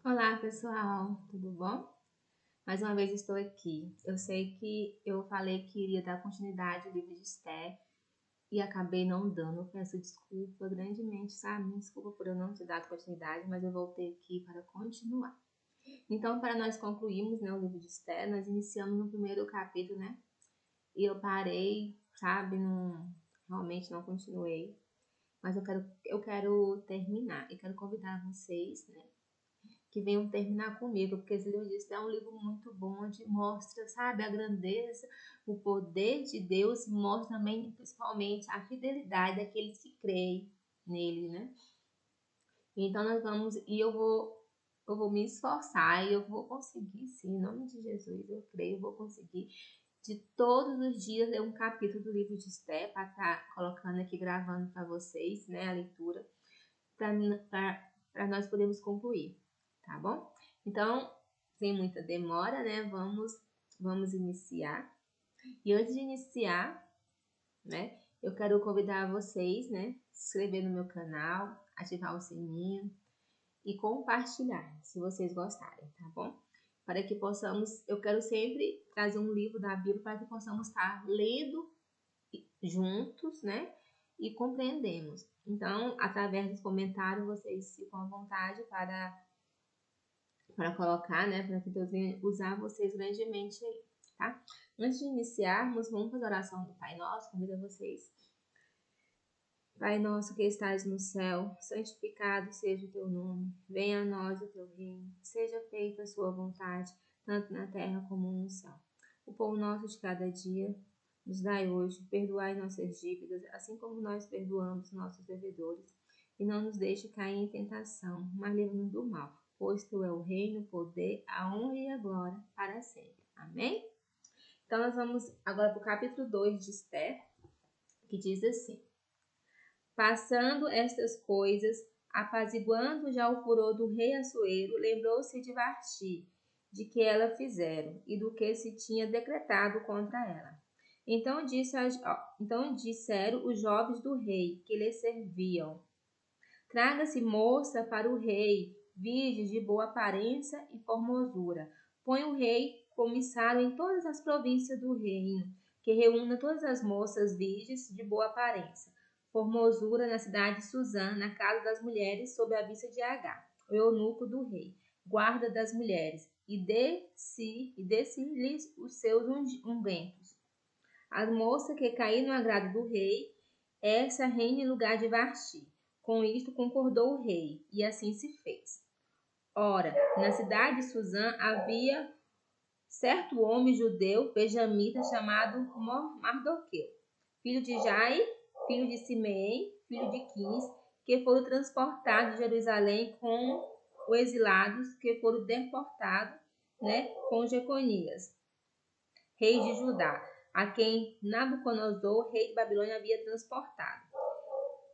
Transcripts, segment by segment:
Olá pessoal, tudo bom? Mais uma vez estou aqui. Eu sei que eu falei que iria dar continuidade ao livro de Esther e acabei não dando. Peço desculpa grandemente, sabe? Desculpa por eu não ter dado continuidade, mas eu voltei aqui para continuar. Então, para nós concluirmos, né, o livro de Esther, nós iniciamos no primeiro capítulo, né? E eu parei, sabe? Realmente não continuei. Mas eu quero terminar e quero convidar vocês, né? Que venham terminar comigo, porque esse livro de Esther é um livro muito bom, onde mostra, sabe, a grandeza, o poder de Deus, mostra também, principalmente, a fidelidade daqueles que creem nele, né? Então nós vamos, e eu vou me esforçar e eu vou conseguir, sim, em nome de Jesus, eu creio, eu vou conseguir de todos os dias ler um capítulo do livro de Esther, para estar colocando aqui, gravando para vocês, né, a leitura, para nós podermos concluir, tá bom? Então, sem muita demora, né? Vamos iniciar. E antes de iniciar, né? Eu quero convidar vocês, né? Se inscrever no meu canal, ativar o sininho e compartilhar, se vocês gostarem, tá bom? Para que possamos, eu quero sempre trazer um livro da Bíblia para que possamos estar lendo juntos, né? E compreendemos. Então, através dos comentários, vocês ficam à vontade para colocar, né? Para que Deus venha usar vocês grandemente aí, tá? Antes de iniciarmos, vamos fazer a oração do Pai Nosso. Convido vocês. Pai nosso que estás no céu, santificado seja o teu nome. Venha a nós o teu reino. Seja feita a sua vontade, tanto na terra como no céu. O pão nosso de cada dia nos dai hoje. Perdoai nossas dívidas, assim como nós perdoamos nossos devedores. E não nos deixe cair em tentação, mas livra-nos do mal. Pois tu é o reino, o poder, a honra e a glória para sempre. Amém? Então nós vamos agora para o capítulo 2 de Esther, que diz assim: Passando estas coisas, apaziguando já o furor do rei Assuero, lembrou-se de Vasti, de que ela fizeram, e do que se tinha decretado contra ela. Então disseram os jovens do rei, que lhe serviam: Traga-se moça para o rei, virgem de boa aparência e formosura. Põe o rei comissário em todas as províncias do reino, que reúna todas as moças virgens de boa aparência, formosura na cidade de Suzã, na casa das mulheres, sob a vista de Agar, o eunuco do rei, guarda das mulheres, e dê-se-lhes os seus ungüentos. A moça que cair no agrado do rei, essa reina em lugar de Vasti. Com isto concordou o rei, e assim se fez. Ora, na cidade de Suzã havia certo homem judeu, benjamita, chamado Mardoqueu, filho de Jai, filho de Simeém, filho de Quis, que foram transportados de Jerusalém com os exilados que foram deportados, né, com Jeconias, rei de Judá, a quem Nabucodonosor, rei de Babilônia, havia transportado.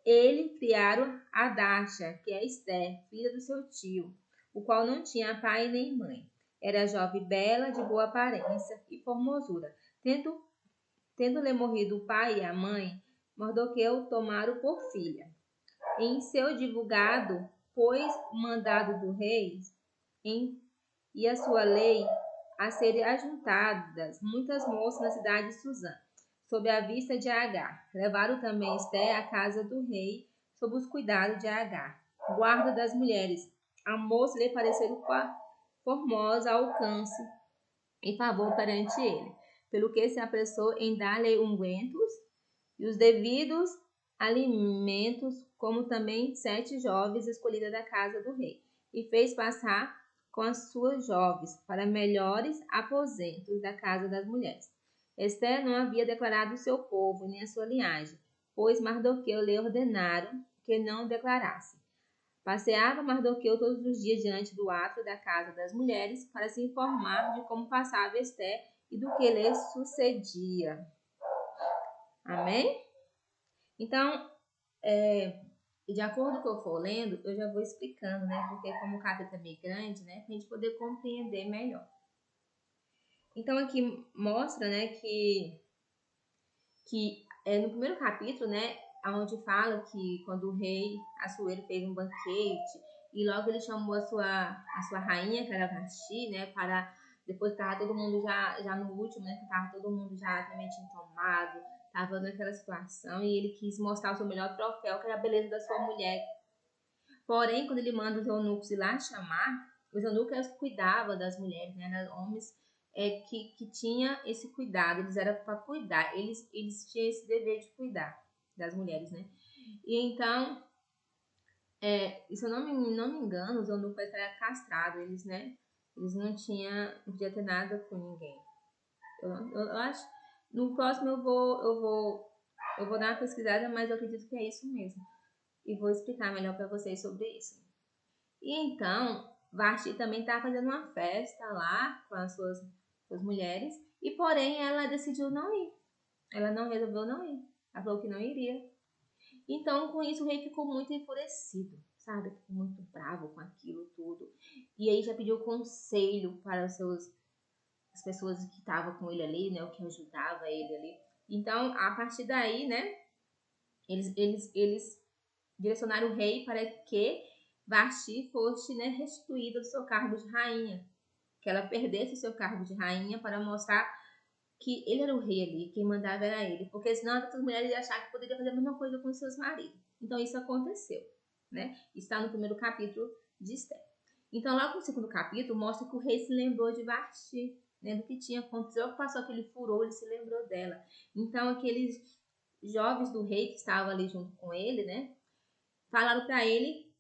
Ele criaram Adasha, que é Esther, filha do seu tio, o qual não tinha pai nem mãe. Era jovem bela, de boa aparência e formosura. Tendo-lhe morrido o pai e a mãe, Mardoqueu tomaram por filha. Em seu divulgado, pois o mandado do rei e a sua lei a serem ajuntadas muitas moças na cidade de Suzã, sob a vista de Agar. Levaram também Esther à casa do rei, sob os cuidados de Agar, guarda das mulheres. A moça lhe pareceu formosa ao alcance e favor perante ele, pelo que se apressou em dar-lhe ungüentos e os devidos alimentos, como também 7 jovens escolhidas da casa do rei, e fez passar com as suas jovens para melhores aposentos da casa das mulheres. Esther não havia declarado o seu povo nem a sua linhagem, pois Mardoqueu lhe ordenaram que não declarasse. Passeava Mardoqueu todos os dias diante do átrio da casa das mulheres para se informar de como passava Esther e do que lhe sucedia. Amém? Então, de acordo com o que eu for lendo, eu já vou explicando, né? Porque como o capítulo é meio grande, né? Para a gente poder compreender melhor. Então, aqui mostra, né, que no primeiro capítulo, né, onde fala que quando o rei Assuero fez um banquete E logo ele chamou a sua rainha, que era Vasti, né, para depois estava todo mundo já no último, né, que estava todo mundo já também tinha tomado, estava naquela situação, e ele quis mostrar o seu melhor troféu, que era a beleza da sua mulher. Porém, quando ele manda os eunucos ir lá chamar, os eunucos eram os que cuidavam das mulheres, né, eram homens que tinha esse cuidado, eles eram para cuidar, eles tinham esse dever de cuidar das mulheres, né. E então, se eu não me engano, os eunucos eram castrados, eles, né, eles não podia ter nada com ninguém. Eu acho, no próximo eu vou dar uma pesquisada, mas eu acredito que é isso mesmo. E vou explicar melhor para vocês sobre isso. E então, Vasti também estava fazendo uma festa lá com as suas mulheres, e porém ela decidiu não ir. Ela não resolveu não ir. Ela falou que não iria. Então, com isso, o rei ficou muito enfurecido, sabe? Ficou muito bravo com aquilo tudo. E aí já pediu conselho para as pessoas que estavam com ele ali, né? O que ajudava ele ali. Então, a partir daí, né? Eles direcionaram o rei para que Vasti fosse, né, restituída do seu cargo de rainha. Que ela perdesse o seu cargo de rainha para mostrar que ele era o rei ali, quem mandava era ele, porque senão as outras mulheres iam achar que poderia fazer a mesma coisa com seus maridos. Então isso aconteceu, né? Está no primeiro capítulo de Esther. Então logo no segundo capítulo mostra que o rei se lembrou de Vasti, né, do que tinha acontecido, passou aquele furor, ele se lembrou dela. Então aqueles jovens do rei que estavam ali junto com ele, né, falaram para ele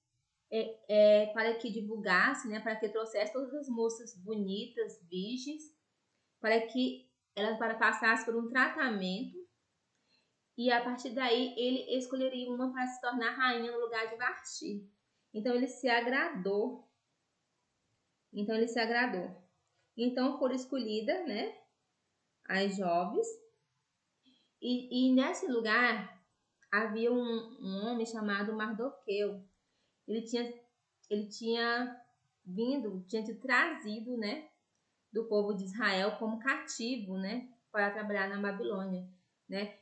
para que divulgasse, né, para que trouxesse todas as moças bonitas, virgens, para que elas passassem por um tratamento, e a partir daí ele escolheria uma para se tornar rainha no lugar de Vasti. Então ele se agradou. Então foram escolhidas, né, as jovens, e nesse lugar havia um homem chamado Mardoqueu. Ele tinha tinha te trazido, né, do povo de Israel como cativo, né, para trabalhar na Babilônia, né,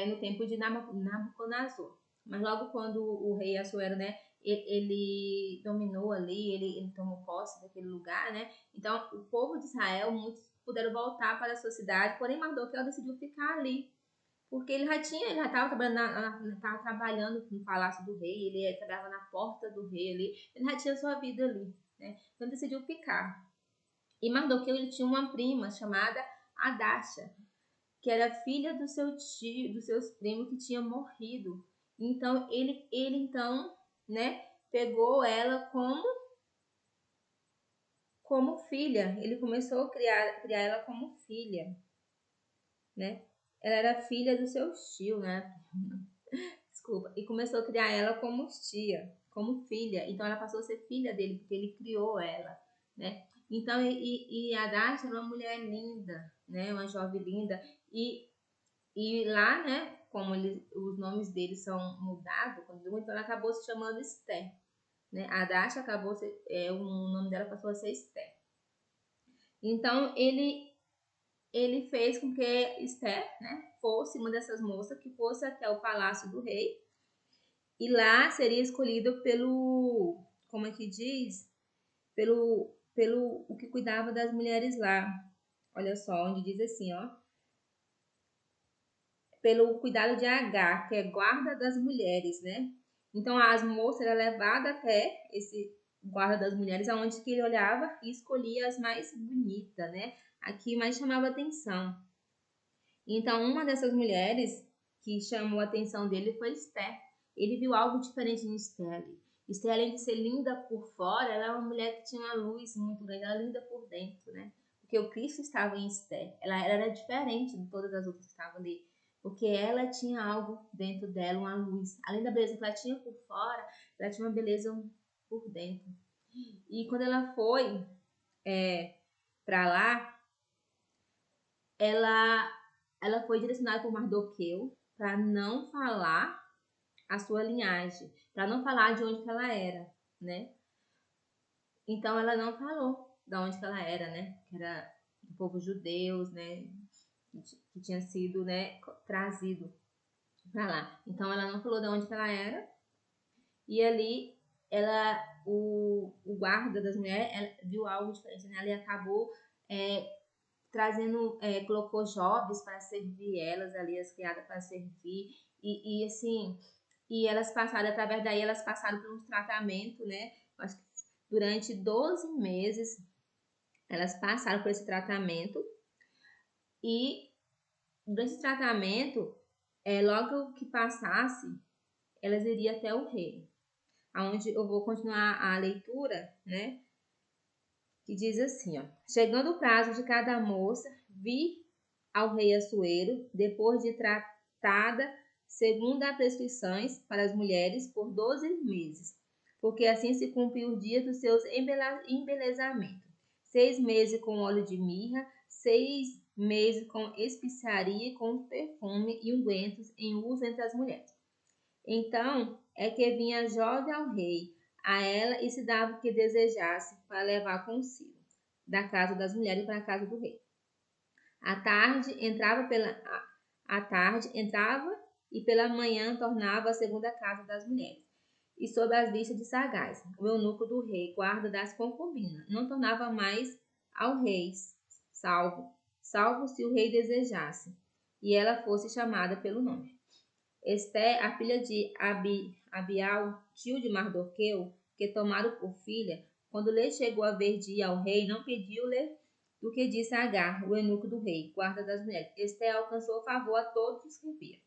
no tempo de Nabucodonosor. Mas logo quando o rei Assuero, né, ele dominou ali, ele tomou posse daquele lugar, né, então o povo de Israel, muitos puderam voltar para a sua cidade, porém Mardoqueu decidiu ficar ali, porque ele já estava trabalhando no palácio do rei, ele trabalhava na porta do rei ali, ele já tinha sua vida ali, né, então decidiu ficar. E Mardoqueu ele tinha uma prima chamada Adasha, que era filha do seu tio, dos seus primos que tinha morrido. Então ele então, né, pegou ela como filha. Ele começou a criar ela como filha, né? Ela era filha do seu tio, né? Desculpa. E começou a criar ela como tia, como filha. Então ela passou a ser filha dele porque ele criou ela, né? Então a Dasha era uma mulher linda, né? Uma jovem linda, e lá, né, como os nomes deles são mudados, então ela acabou se chamando Esther, né? A Dasha o nome dela passou a ser Esther. Então ele fez com que Esther, né, fosse uma dessas moças que fosse até o palácio do rei, e lá seria escolhido pelo, como é que diz? Pelo o que cuidava das mulheres lá. Olha só, onde diz assim, ó, pelo cuidado de Agar, que é guarda das mulheres, né? Então as moças eram levadas até esse guarda das mulheres, aonde que ele olhava e escolhia as mais bonitas, né? Aqui mais chamava atenção. Então uma dessas mulheres que chamou a atenção dele foi Esther. Ele viu algo diferente em Esther. Esther, além de ser linda por fora, ela era uma mulher que tinha uma luz muito grande, ela era linda por dentro, né? Porque o Cristo estava em Esther. Ela era diferente de todas as outras que estavam ali, porque ela tinha algo dentro dela, uma luz. Além da beleza que ela tinha por fora, ela tinha uma beleza por dentro. E quando ela foi para lá, ela foi direcionada por Mardoqueu para não falar a sua linhagem, para não falar de onde que ela era, né? Então ela não falou de onde que ela era, né? Que era do povo judeus, né? Que tinha sido, né, trazido para lá. Então ela não falou de onde que ela era. E ali o guarda das mulheres viu algo diferente nela e acabou colocou jovens para servir elas ali, as criadas para servir, e assim, e elas passaram, através daí elas passaram por um tratamento, né? Acho que durante 12 meses elas passaram por esse tratamento, e durante esse tratamento, logo que passasse, elas iriam até o rei, aonde eu vou continuar a leitura, né? Que diz assim, ó: chegando o prazo de cada moça, vi ao rei Assuero, depois de tratada segundo as prescrições para as mulheres por 12 meses, porque assim se cumpriu o dia dos seus embelezamentos. 6 meses com óleo de mirra, 6 meses com especiaria, com perfume e ungüentos em uso entre as mulheres. Então é que vinha jovem ao rei, a ela, e se dava o que desejasse para levar consigo, da casa das mulheres para a casa do rei. À tarde entrava e pela manhã tornava à segunda casa das mulheres. E sob as vistas de Sagaz, o eunuco do rei, guarda das concubinas, não tornava mais ao rei, salvo se o rei desejasse, e ela fosse chamada pelo nome. Esté, a filha de Abial, tio de Mardoqueu, que tomaram por filha, quando lhe chegou a ver dia ao rei, não pediu-lhe do que disse Agar, o eunuco do rei, guarda das mulheres. Esté alcançou favor a todos os que via.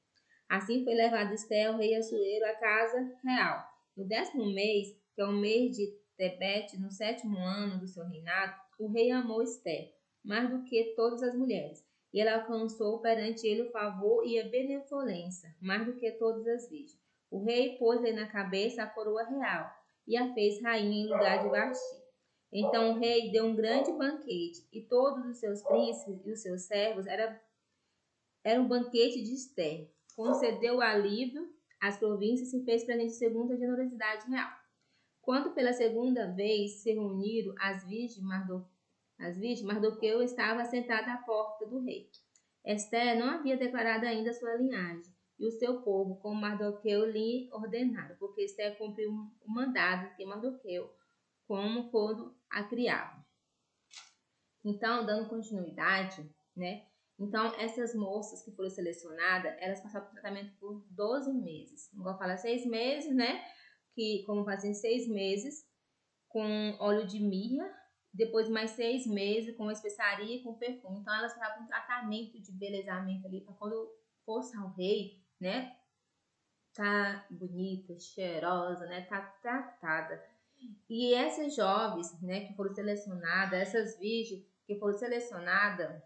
Assim foi levado Esté ao rei Assuero à casa real. No 10º mês, que é o mês de Tebete, no 7º ano do seu reinado, o rei amou Esté mais do que todas as mulheres, e ela alcançou perante ele o favor e a benevolência, mais do que todas as virgens. O rei pôs-lhe na cabeça a coroa real e a fez rainha em lugar de Vasti. Então o rei deu um grande banquete, e todos os seus príncipes e os seus servos era um banquete de Esté. Concedeu alívio às províncias e fez presente segundo a generosidade real. Quando pela segunda vez se reuniram as virgens, Mardoqueu estava sentada à porta do rei. Esté não havia declarado ainda sua linhagem e o seu povo, como Mardoqueu lhe ordenara, porque Esté cumpriu o mandado de Mardoqueu, como quando a criava. Então, dando continuidade, né? Então, essas moças que foram selecionadas, elas passaram por tratamento por 12 meses. Igual fala, 6 meses, né? Que, como fazem 6 meses com óleo de mirra, depois mais 6 meses com especiaria e com perfume. Então, elas passaram por um tratamento de embelezamento ali, para quando fosse ao rei, né? Tá bonita, cheirosa, né? Tá tratada. E essas jovens, né, que foram selecionadas, essas virgens que foram selecionadas,